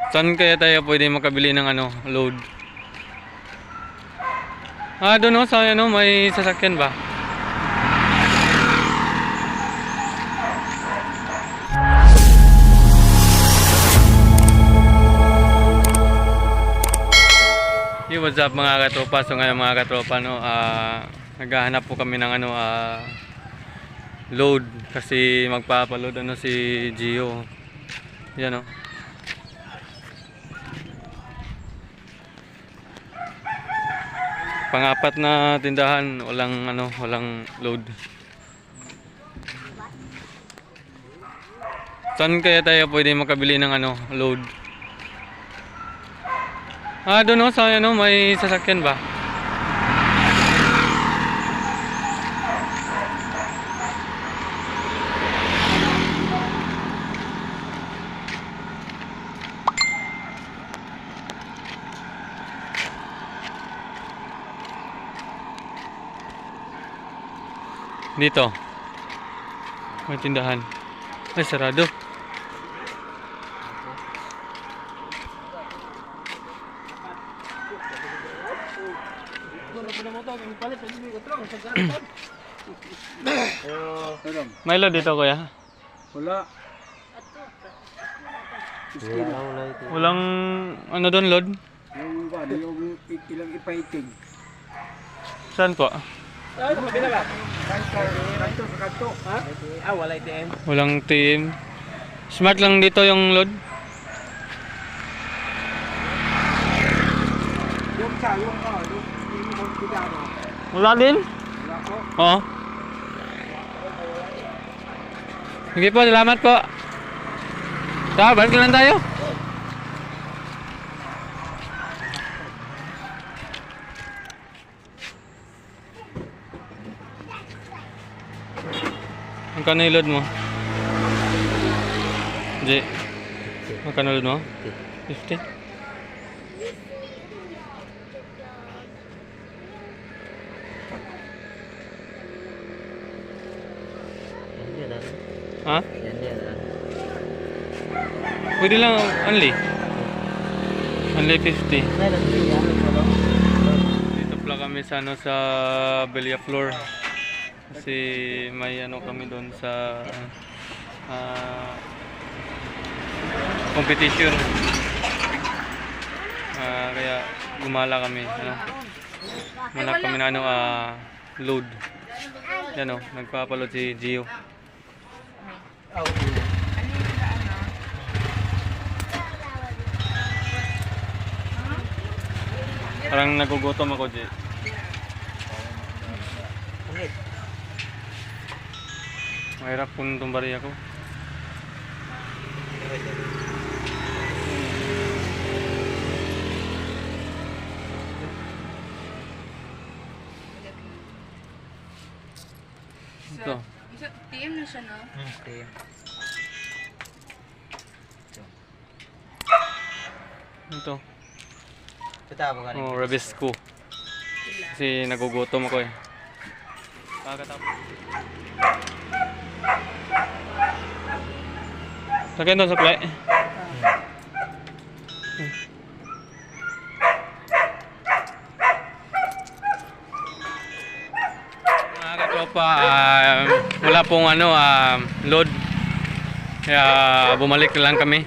Saan kaya tayo pwede makabili ng ano, load? Doon sa ano, may sasakyan ba? Hey, what's up mga katropa? So ngayon mga katropa, no, naghahanap po kami ng ano, load kasi magpapaload ano si Gio. Yan o. Pang-apat na tindahan, walang load. Saan kaya tayo pwede makabili ng ano, load? Doon sa ano, may sasakyan ba? Dito. May tindahan. Ay, sarado. May load dito kuya? Wala. Walang ano doon load? Yung ilang ipaiting. Saan po? Kanto sa kanto. Ha? Wala ITM. Walang team. Smart lang dito yung load. Yung bigano. Wala din? Wala ko. Oo. Sige po, salamat po. Balik lang tayo. Magkano yung load mo? Hindi. Magkano load mo? 50? Ha? Pwede lang only. Only 50. Dito pala kami sa ano, sa Belia Floor. Kasi may ano kami doon sa competition. Kaya gumala kami, ano. Manap kami na ano, load. Yan o, nagpapaload si Gio. Parang nagugutom ako, G. Mahirap kung tumbari ako. Ito. TM na siya, no? TM. Ito. Ito Rebisco. Kasi nagugutom ako eh. Sakyan doon supply. Mga katropa, wala pong ano, load. Kaya bumalik lang kami.